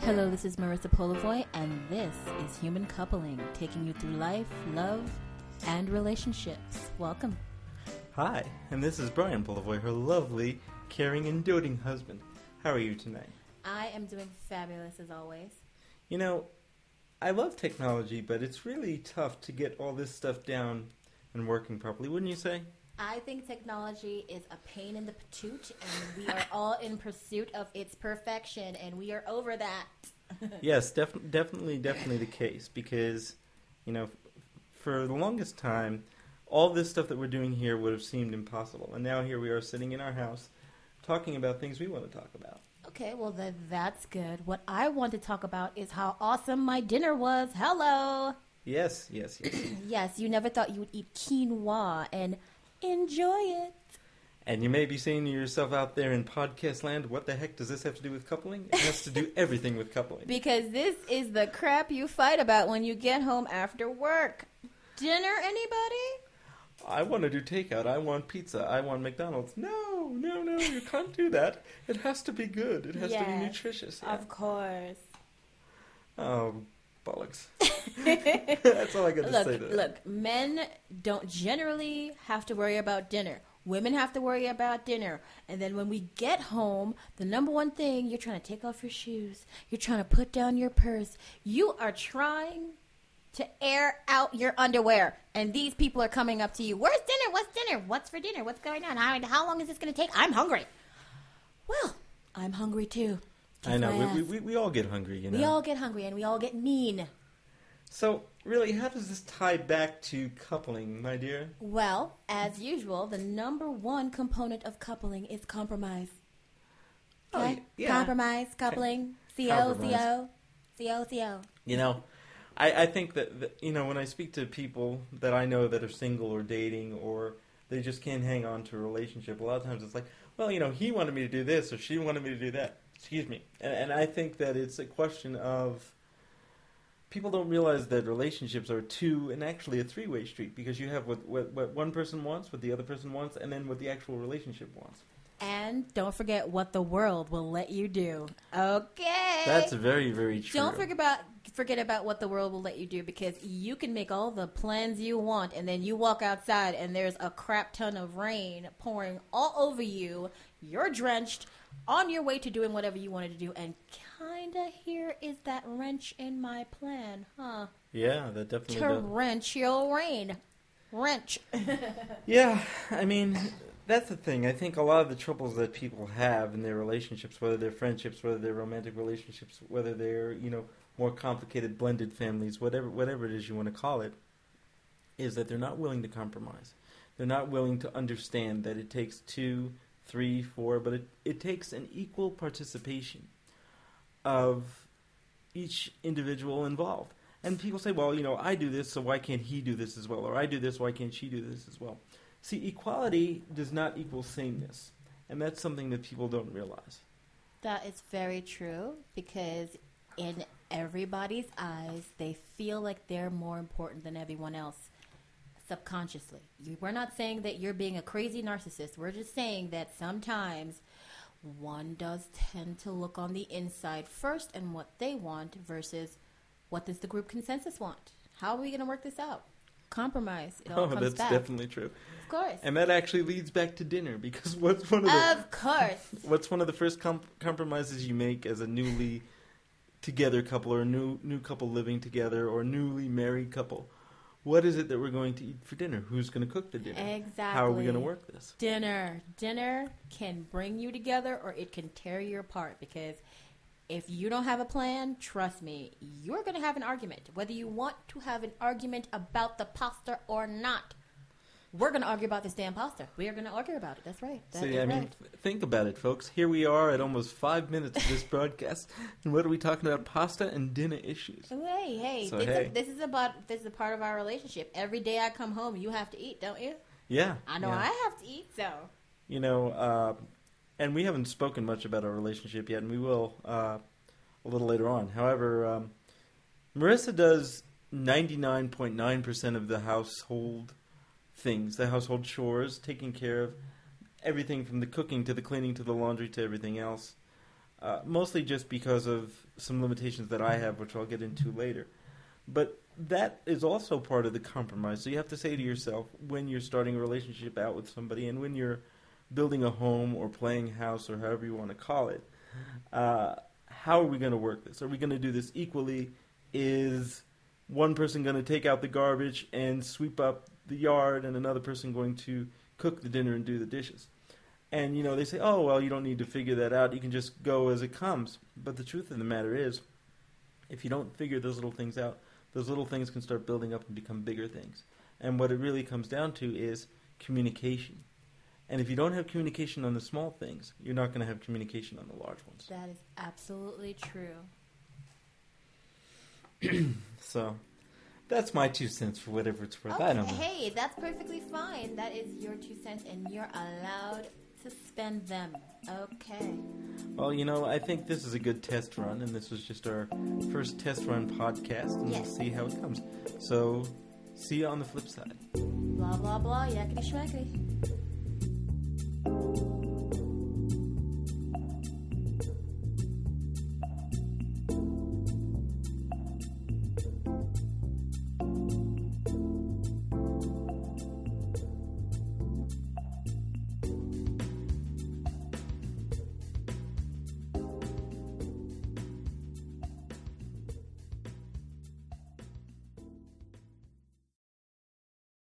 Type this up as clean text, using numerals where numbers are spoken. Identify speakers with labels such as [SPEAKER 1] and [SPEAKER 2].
[SPEAKER 1] Hello, this is Marissa Polivoy, and this is Human Coupling, taking you through life, love, and relationships. Welcome.
[SPEAKER 2] Hi, and this is Brian Polivoy, her lovely, caring, and doting husband. How are you tonight?
[SPEAKER 1] I am doing fabulous as always.
[SPEAKER 2] You know, I love technology, but it's really tough to get all this stuff down and working properly, wouldn't you say?
[SPEAKER 1] I think technology is a pain in the patoot, and we are all in pursuit of its perfection, and we are over that.
[SPEAKER 2] Yes, definitely the case, because, you know, for the longest time, all this stuff that we're doing here would have seemed impossible, and now here we are sitting in our house talking about things we want to talk about.
[SPEAKER 1] Okay, well, then that's good. What I want to talk about is how awesome my dinner was. Hello!
[SPEAKER 2] Yes.
[SPEAKER 1] Yes, you never thought you would eat quinoa and enjoy it.
[SPEAKER 2] And you may be saying to yourself out there in podcast land, what the heck does this have to do with coupling? It has to do everything with coupling.
[SPEAKER 1] Because this is the crap you fight about when you get home after work. Dinner, anybody?
[SPEAKER 2] I want to do takeout. I want pizza. I want McDonald's. No, you can't do that. It has to be good. It has to be nutritious. Yeah.
[SPEAKER 1] Of course.
[SPEAKER 2] Oh, bollocks. That's all I got to say to that.
[SPEAKER 1] Look, men don't generally have to worry about dinner. Women have to worry about dinner. And then when we get home, the number one thing, you're trying to take off your shoes. You're trying to put down your purse. You are trying to air out your underwear. And these people are coming up to you. Where's dinner? What's dinner? What's for dinner? What's going on? How long is this going to take? I'm hungry. Well, I'm hungry too.
[SPEAKER 2] I know. We all get hungry, you know.
[SPEAKER 1] We all get hungry and we all get mean.
[SPEAKER 2] So, really, how does this tie back to coupling, my dear?
[SPEAKER 1] Well, as usual, the number one component of coupling is compromise. Okay?
[SPEAKER 2] Oh, yeah.
[SPEAKER 1] Compromise, coupling, CO.
[SPEAKER 2] You know, I think that, you know, when I speak to people that I know that are single or dating or they just can't hang on to a relationship, a lot of times it's like, well, you know, he wanted me to do this or she wanted me to do that. Excuse me. And I think that it's a question of people don't realize that relationships are two and actually a three-way street, because you have what one person wants, what the other person wants, and then what the actual relationship wants.
[SPEAKER 1] And don't forget what the world will let you do. Okay.
[SPEAKER 2] That's very, very true.
[SPEAKER 1] Don't forget about what the world will let you do, because you can make all the plans you want and then you walk outside and there's a crap ton of rain pouring all over you. You're drenched on your way to doing whatever you wanted to do, and kinda here is that wrench in my plan, huh?
[SPEAKER 2] Yeah, that definitely does.
[SPEAKER 1] Torrential rain. Wrench.
[SPEAKER 2] Yeah, I mean, that's the thing. I think a lot of the troubles that people have in their relationships, whether they're friendships, whether they're romantic relationships, whether they're, you know, more complicated blended families, whatever it is you want to call it, is that they're not willing to compromise. They're not willing to understand that it takes 2, 3, 4, but it takes an equal participation of each individual involved. And people say, well, you know, I do this, so why can't he do this as well? Or I do this, why can't she do this as well? See, equality does not equal sameness. And that's something that people don't realize. That
[SPEAKER 1] is very true, because in everybody's eyes, they feel like they're more important than everyone else. Subconsciously. We're not saying that you're being a crazy narcissist. We're just saying that sometimes one does tend to look on the inside first and what they want versus what does the group consensus want. How are we going to work this out? Compromise. It all comes
[SPEAKER 2] that's
[SPEAKER 1] back.
[SPEAKER 2] Definitely true.
[SPEAKER 1] Of course.
[SPEAKER 2] And that actually leads back to dinner, because what's one of the first compromises you make as a newly together couple or a new couple living together or newly married couple? What is it that we're going to eat for dinner? Who's going to cook the dinner?
[SPEAKER 1] Exactly.
[SPEAKER 2] How are we going to work this?
[SPEAKER 1] Dinner can bring you together or it can tear you apart, because if you don't have a plan, trust me, you're going to have an argument. Whether you want to have an argument about the pasta or not, we're going to argue about this damn pasta. We are going to argue about it. That's right.
[SPEAKER 2] Think about it, folks. Here we are at almost 5 minutes of this broadcast, and what are we talking about? Pasta and dinner issues.
[SPEAKER 1] Hey. This is a part of our relationship. Every day I come home, you have to eat, don't you?
[SPEAKER 2] Yeah.
[SPEAKER 1] I know I have to eat, so.
[SPEAKER 2] You know, and we haven't spoken much about our relationship yet, and we will a little later on. However, Marissa does 99.9% of the household things, the household chores, taking care of everything from the cooking to the cleaning to the laundry to everything else. mostly just because of some limitations that I have, which I'll get into later. But that is also part of the compromise. So you have to say to yourself, when you're starting a relationship out with somebody and when you're building a home or playing house or however you want to call it, how are we going to work this? Are we going to do this equally? Is one person going to take out the garbage and sweep up the yard and another person going to cook the dinner and do the dishes? And, they say, oh, well, you don't need to figure that out. You can just go as it comes. But the truth of the matter is, if you don't figure those little things out, those little things can start building up and become bigger things. And what it really comes down to is communication. And if you don't have communication on the small things, you're not going to have communication on the large ones.
[SPEAKER 1] That is absolutely true.
[SPEAKER 2] So, that's my 2 cents for whatever it's worth.
[SPEAKER 1] Okay,
[SPEAKER 2] I don't know.
[SPEAKER 1] hey, that's perfectly fine. That is your 2 cents, and you're allowed to spend them. Okay.
[SPEAKER 2] Well, I think this is a good test run, and this was just our first test run podcast, and
[SPEAKER 1] Yes.
[SPEAKER 2] we'll see how it comes. So, see you on the flip side.
[SPEAKER 1] Blah, blah, blah, yakety schmackety.